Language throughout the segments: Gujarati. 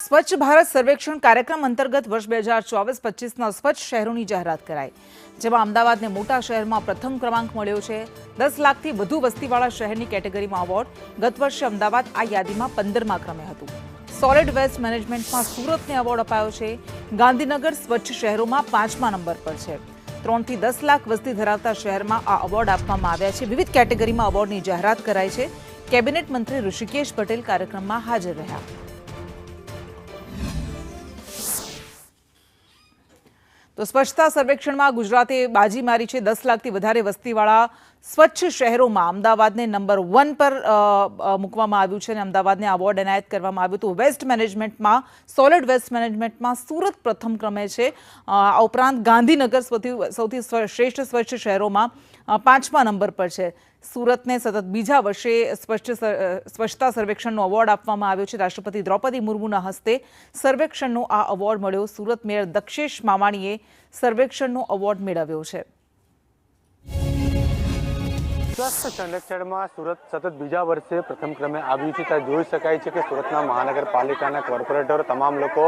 સ્વચ્છ ભારત સર્વેક્ષણ કાર્યક્રમ અંતર્ગત વર્ષ 2024-25ના સ્વચ્છ શહેરોની જાહેરાત કરાઈ, જેમાં અમદાવાદને મોટા શહેરમાં પ્રથમ ક્રમાંક મળ્યો છે। 10 લાખથી વધુ વસ્તીવાળા શહેરની કેટેગરીમાં એવોર્ડ ગત વર્ષે અમદાવાદ આ યાદીમાં 15મા ક્રમે હતું। સોલિડ વેસ્ટ મેનેજમેન્ટમાં સુરતને એવોર્ડ અપાયો છે। ગાંધીનગર સ્વચ્છ શહેરોમાં 5મા નંબર પર છે। 3 થી 10 લાખ વસ્તી ધરાવતા શહેરમાં આ એવોર્ડ આપવામાં આવ્યા છે। વિવિધ કેટેગરીમાં એવોર્ડની જાહેરાત કરાઈ છે। કેબિનેટ મંત્રી ઋષિકેશ પટેલ કાર્યક્રમમાં હાજર રહ્યા। તો સ્વચ્છતા સર્વેક્ષણમાં ગુજરાતે બાજી મારી છે। 10 લાખથી વધારે વસ્તીવાળા સ્વચ્છ શહેરોમાં અમદાવાદને નંબર 1 પર મૂકવામાં આવ્યું છે અને અમદાવાદને એવોર્ડ એનાયત કરવામાં આવ્યું હતું। વેસ્ટ મેનેજમેન્ટમાં સોલિડ વેસ્ટ મેનેજમેન્ટમાં સુરત પ્રથમ ક્રમે છે। આ ઉપરાંત ગાંધીનગર સૌથી શ્રેષ્ઠ સ્વચ્છ શહેરોમાં 5મા નંબર પર છે। સુરતને સતત બીજા વર્ષે સ્વચ્છતા સર્વેક્ષણનો એવોર્ડ આપવામાં આવ્યો છે। રાષ્ટ્રપતિ દ્રૌપદી મુર્મુના હસ્તે સર્વેક્ષણનો આ એવોર્ડ મળ્યો। સુરત મેયર દક્ષેશ માવાણીએ સર્વેક્ષણનો એવોર્ડ મેળવ્યો છે। સ્વચ્છ સર્વેક્ષણમાં સુરત સતત બીજા વર્ષે પ્રથમ ક્રમે આવ્યું છે। ત્યારે જોઈ શકાય છે કે સુરતના મહાનગરપાલિકાના કોર્પોરેટરો તમામ લોકો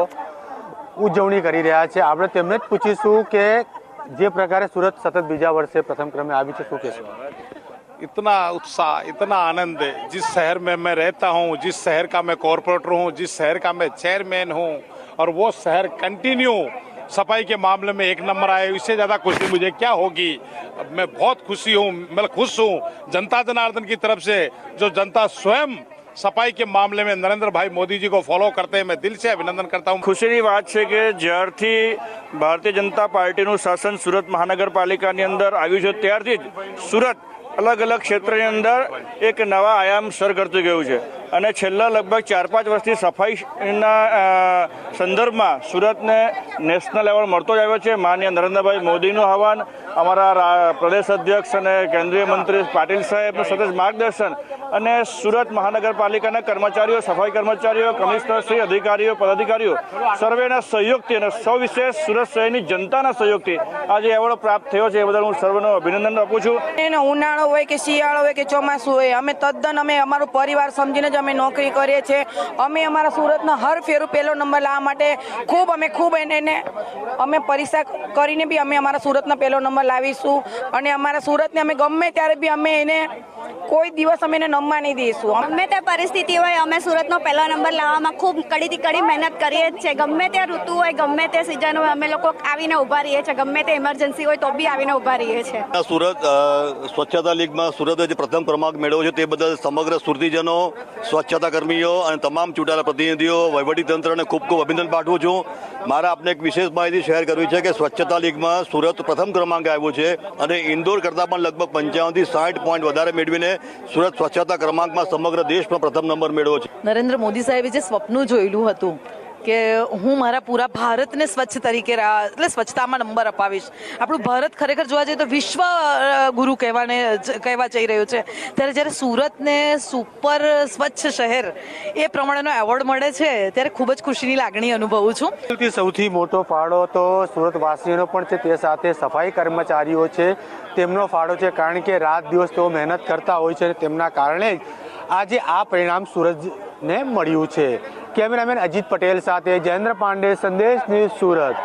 ઉજવણી કરી રહ્યા છે। આપણે તેમને જ પૂછીશું કે જે પ્રકારે સુરત સતત બીજા વર્ષે પ્રથમ ક્રમે આવી છે, શું કહેશો? इतना उत्साह, इतना आनंद है। जिस शहर में मैं रहता हूँ, जिस शहर का मैं कॉर्पोरेटर हूँ, जिस शहर का मैं चेयरमैन हूँ और वो शहर कंटिन्यू सफाई के मामले में 1 नंबर आए, इससे ज़्यादा खुशी मुझे क्या होगी। मैं बहुत खुशी हूँ, मैं खुश हूँ। जनता जनार्दन की तरफ से जो जनता स्वयं सफाई के मामले में नरेंद्र भाई मोदी जी को फॉलो करते हैं, मैं दिल से अभिनंदन करता हूँ। खुशीની વાત છે કે જ્યારથી ભારતીય જનતા પાર્ટીનું શાસન સુરત મહાનગરપાલિકાની અંદર આવ્યું છે ત્યારથી જ સુરત અલગ અલગ ક્ષેત્રની અંદર એક નવા આયામ સર કરતું ગયું છે અને છેલ્લા લગભગ 4-5 વર્ષથી સફાઈના સંદર્ભમાં સુરતને નેશનલ એવોર્ડ મળતો જ આવ્યો છે। માનનીય નરેન્દ્રભાઈ મોદીનું આહવાન, અમારા પ્રદેશ અધ્યક્ષ અને કેન્દ્રીય મંત્રી પાટીલ સાહેબનું સતત માર્ગદર્શન અને સુરત મહાનગરપાલિકાના કર્મચારીઓ, સફાઈ કર્મચારીઓ, કમિશનરશ્રી, અધિકારીઓ, પદાધિકારીઓ સર્વેના સહયોગથી અને સવિશેષ સુરત શહેરની જનતાના સહયોગથી આજે એવોર્ડ પ્રાપ્ત થયો છે। એ બદલ હું સર્વનો અભિનંદન આપું છું। ઉનાળો હોય કે શિયાળો હોય કે ચોમાસું હોય, અમે તદ્દન અમારો પરિવાર સમજીને જ અમે નોકરી કરીએ છીએ। અમે અમારા સુરતનો હર ફેરું પહેલો નંબર લાવવા માટે ખૂબ એને અમે પરીક્ષા કરીને બી અમે અમારા સુરતનો પહેલો નંબર લાવીશું અને અમારા સુરતને અમે ગમે ત્યારે બી અમે એને કોઈ દિવસ અમે એને નમવા નહીં દઈશું। ગમે તે પરિસ્થિતિ હોય અમે સુરતનો પહેલો નંબર લાવવામાં ખૂબ કડીથી કડી મહેનત કરીએ જ છે। ગમે તે ઋતુ હોય, ગમે તે સિઝન હોય, અમે લોકો આવીને ઊભા રહીએ છીએ। ગમે તે ઇમરજન્સી હોય તો બી આવીને ઊભા રહીએ છીએ। સુરત સ્વચ્છતા લીગમાં સુરતે જે પ્રથમ ક્રમાંક મેળવ્યો છે તે બદલ સમગ્ર સુરતીજનો, સ્વચ્છતા કર્મીઓ અને તમામ ચૂંટાયેલા પ્રતિનિધિઓ, વહીવટીતંત્રને ખૂબ અભિનંદન પાઠવું છું। મારા આપને એક વિશેષ માહિતી શેર કરવી છે કે સ્વચ્છતા લીગમાં સુરત પ્રથમ ક્રમાંકે આવ્યું છે અને ઇન્દોર કરતાં પણ લગભગ 55 થી 60 પોઈન્ટ વધારે મેળવીને સુરત સ્વચ્છતા ક્રમાંકમાં સમગ્ર દેશમાં પ્રથમ નંબર મેળવ્યો છે। નરેન્દ્ર મોદી સાહેબે જે સ્વપ્ન જોયેલું હતું કે હું મારા પૂરા ભારતને સ્વચ્છ તરીકે એટલે સ્વચ્છતામાં નંબર અપાવીશ। આપણું ભારત ખરેખર જોવા જઈએ તો વિશ્વ ગુરુ કહેવા જઈ રહ્યું છે, ત્યારે જ્યારે સુરતને સુપર સ્વચ્છ શહેર એ પ્રમાણેનો એવોર્ડ મળે છે ત્યારે ખૂબ જ ખુશીની લાગણી અનુભવું છું। સૌથી મોટો ફાળો તો સુરતવાસીઓનો પણ છે, તે સાથે સફાઈ કર્મચારીઓ છે તેમનો ફાળો છે, કારણ કે રાત દિવસ તેઓ મહેનત કરતા હોય છે અને તેમના કારણે જ આજે આ પરિણામ સુરતને મળ્યું છે। કેમેરામેન અજીત પટેલ સાથે જયેન્દ્ર પાંડે, સંદેશ ન્યૂઝ, સુરત।